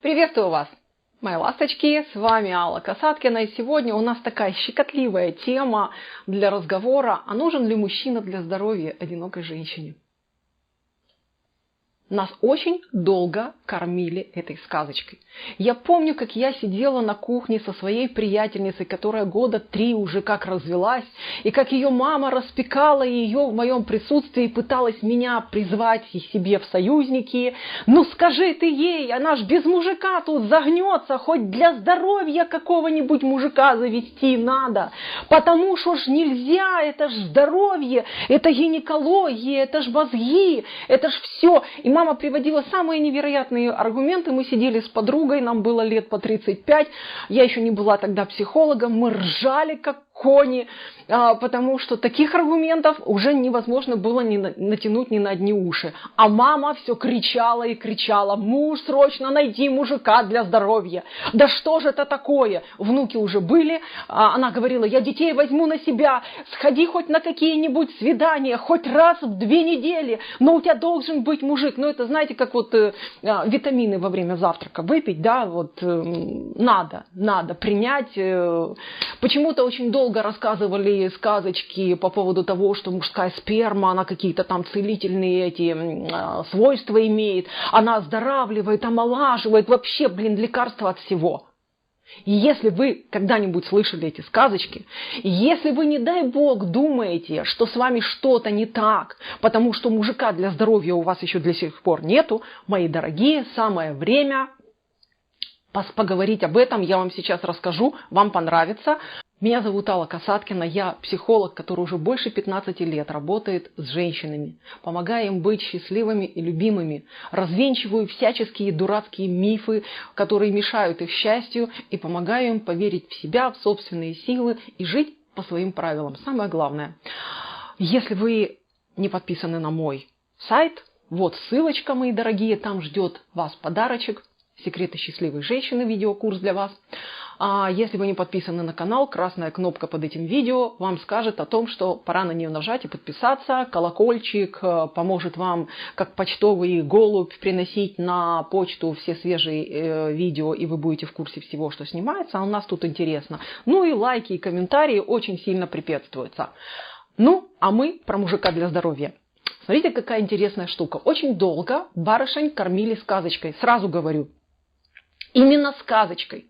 Приветствую вас, мои ласточки, с вами Алла Касаткина, и сегодня у нас такая щекотливая тема для разговора, а нужен ли мужчина для здоровья одинокой женщине? Нас очень долго кормили этой сказочкой. Я помню, как я сидела на кухне со своей приятельницей, которая года 3 уже как развелась, и как ее мама распекала ее в моем присутствии, пыталась меня призвать себе в союзники. Ну скажи ты ей, она ж без мужика тут загнется, хоть для здоровья какого-нибудь мужика завести надо. Потому что ж нельзя, это ж здоровье, это гинекология, это ж мозги, это ж все. И мама приводила самые невероятные аргументы. Мы сидели с подругой, нам было лет по 35. Я еще не была тогда психологом. Мы ржали как кони, потому что таких аргументов уже невозможно было натянуть ни на одни уши. А мама все кричала и кричала: муж, срочно найди мужика для здоровья. Да что же это такое? Внуки уже были. Она говорила: я детей возьму на себя, сходи хоть на какие-нибудь свидания, хоть раз в 2 недели, но у тебя должен быть мужик. Ну это, знаете, как вот витамины во время завтрака выпить, да, вот надо принять. Почему-то очень долго рассказывали сказочки по поводу того, что мужская сперма, она какие-то там целительные эти свойства имеет, она оздоравливает, омолаживает, вообще, лекарство от всего. И если вы когда-нибудь слышали эти сказочки, если вы, не дай бог, думаете, что с вами что-то не так, потому что мужика для здоровья у вас еще до сих пор нету, мои дорогие, самое время поговорить об этом. Я вам сейчас расскажу, вам понравится. Меня зовут Алла Касаткина, я психолог, который уже больше 15 лет работает с женщинами, помогая им быть счастливыми и любимыми, развенчиваю всяческие дурацкие мифы, которые мешают их счастью, и помогаю им поверить в себя, в собственные силы и жить по своим правилам. Самое главное, если вы не подписаны на мой сайт, вот ссылочка, мои дорогие, там ждет вас подарочек. «Секреты счастливой женщины», видеокурс для вас. А если вы не подписаны на канал, красная кнопка под этим видео вам скажет о том, что пора на нее нажать и подписаться. Колокольчик поможет вам, как почтовый голубь, приносить на почту все свежие видео, и вы будете в курсе всего, что снимается. А у нас тут интересно. Ну и лайки и комментарии очень сильно приветствуются. Ну, а мы про мужика для здоровья. Смотрите, какая интересная штука. Очень долго барышень кормили сказочкой. Сразу говорю, именно сказочкой.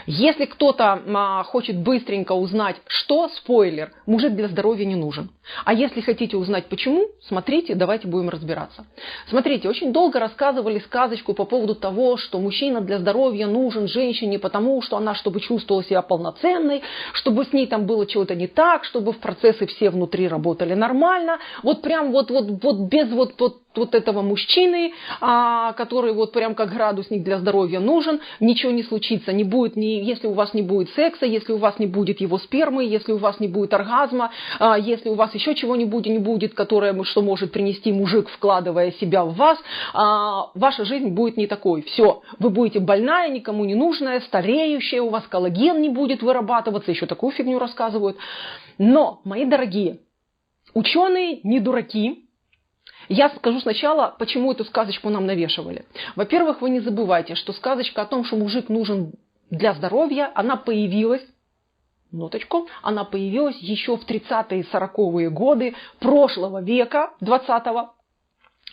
Если кто-то хочет быстренько узнать, что, спойлер, мужик для здоровья не нужен. А если хотите узнать почему, смотрите, давайте будем разбираться. Смотрите, очень долго рассказывали сказочку по поводу того, что мужчина для здоровья нужен женщине, потому что она, чтобы чувствовала себя полноценной, чтобы с ней там было чего-то не так, чтобы в процессы все внутри работали нормально. Вот прям вот без вот этого мужчины, который вот прям как градусник для здоровья нужен, ничего не случится, не будет, если у вас не будет секса, если у вас не будет его спермы, если у вас не будет оргазма, если у вас еще чего-нибудь не будет, которое, что может принести мужик, вкладывая себя в вас, ваша жизнь будет не такой. Все, вы будете больная, никому не нужная, стареющая, у вас коллаген не будет вырабатываться, еще такую фигню рассказывают. Но, мои дорогие, ученые не дураки. Я скажу сначала, почему эту сказочку нам навешивали. Во-первых, вы не забывайте, что сказочка о том, что мужик нужен для здоровья, она появилась, она появилась еще в 30-е и 40-е годы прошлого века, 20-го.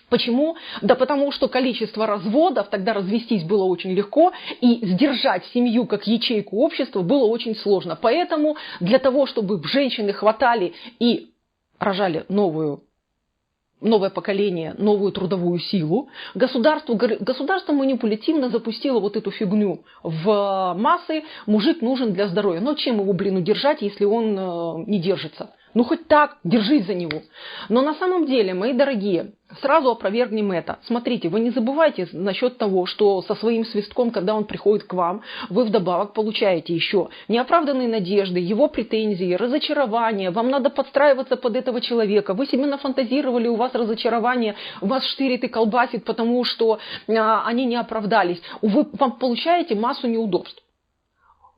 Почему? Да потому что количество разводов, тогда развестись было очень легко, и сдержать семью как ячейку общества было очень сложно. Поэтому для того, чтобы женщины хватали и рожали новое поколение, новую трудовую силу, государство манипулятивно запустило вот эту фигню в массы. Мужик нужен для здоровья. Но чем его, удержать, если он не держится? Ну, хоть так, держись за него. Но на самом деле, мои дорогие, сразу опровергнем это. Смотрите, вы не забывайте насчет того, что со своим свистком, когда он приходит к вам, вы вдобавок получаете еще неоправданные надежды, его претензии, разочарования. Вам надо подстраиваться под этого человека. Вы себе нафантазировали, у вас разочарование, вас штырит и колбасит, потому что они не оправдались. Вы получаете массу неудобств.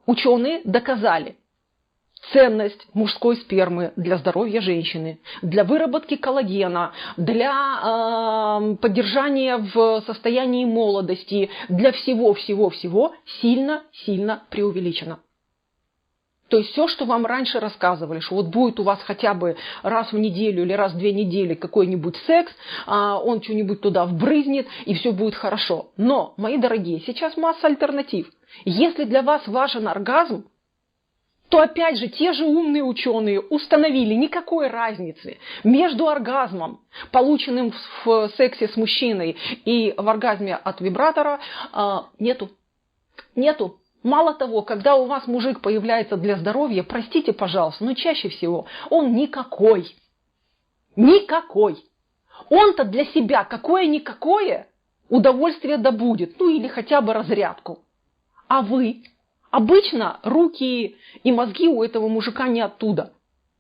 Ученые доказали, ценность мужской спермы для здоровья женщины, для выработки коллагена, для поддержания в состоянии молодости, для всего-всего-всего сильно преувеличена. То есть все, что вам раньше рассказывали, что вот будет у вас хотя бы раз в неделю или раз в 2 недели какой-нибудь секс, он что-нибудь туда вбрызнет, и все будет хорошо. Но, мои дорогие, сейчас масса альтернатив. Если для вас важен оргазм, то опять же те же умные ученые установили никакой разницы между оргазмом, полученным в сексе с мужчиной, и в оргазме от вибратора нету. Нету. Мало того, когда у вас мужик появляется для здоровья, простите, пожалуйста, но чаще всего он никакой. Никакой. Он-то для себя какое-никакое удовольствие добудет, ну или хотя бы разрядку. А вы? Обычно руки и мозги у этого мужика не оттуда,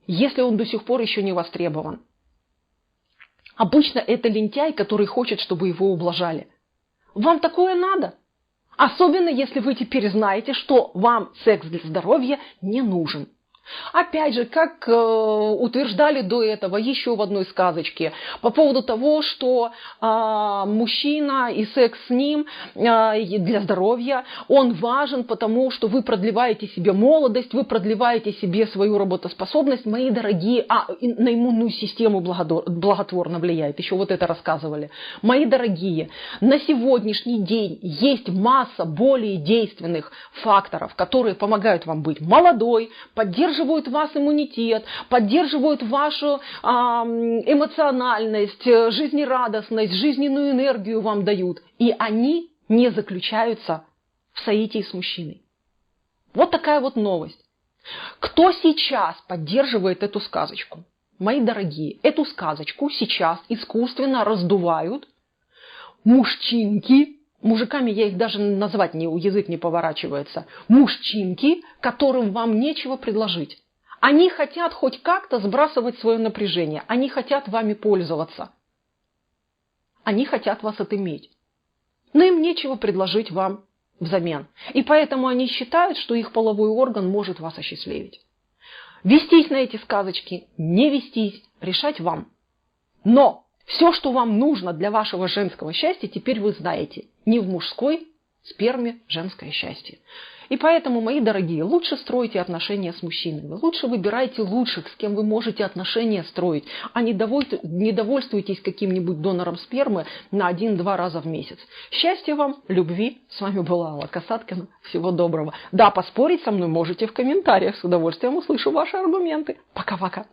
если он до сих пор еще не востребован. Обычно это лентяй, который хочет, чтобы его ублажали. Вам такое надо? Особенно, если вы теперь знаете, что вам секс для здоровья не нужен. Опять же, как утверждали до этого еще в одной сказочке, по поводу того, что мужчина и секс с ним для здоровья, он важен, потому что вы продлеваете себе молодость, вы продлеваете себе свою работоспособность, мои дорогие, на иммунную систему благотворно влияет, еще вот это рассказывали. Мои дорогие, на сегодняшний день есть масса более действенных факторов, которые помогают вам быть молодой, поддерживают вас иммунитет, поддерживают вашу эмоциональность, жизнерадостность, жизненную энергию вам дают. И они не заключаются в соитии с мужчиной. Вот такая вот новость. Кто сейчас поддерживает эту сказочку? Мои дорогие, эту сказочку сейчас искусственно раздувают мужчинки. Мужиками я их даже назвать язык не поворачивается. Мужчинки, которым вам нечего предложить. Они хотят хоть как-то сбрасывать свое напряжение. Они хотят вами пользоваться. Они хотят вас отыметь. Но им нечего предложить вам взамен. И поэтому они считают, что их половой орган может вас осчастливить. Вестись на эти сказочки, не вестись, решать вам. Но все, что вам нужно для вашего женского счастья, теперь вы знаете. Не в мужской сперме женское счастье. И поэтому, мои дорогие, лучше стройте отношения с мужчинами. Лучше выбирайте лучших, с кем вы можете отношения строить, а не довольствуйтесь каким-нибудь донором спермы на 1-2 раза в месяц. Счастья вам, любви. С вами была Алла Касаткина. Всего доброго. Да, поспорить со мной можете в комментариях. С удовольствием услышу ваши аргументы. Пока-пока.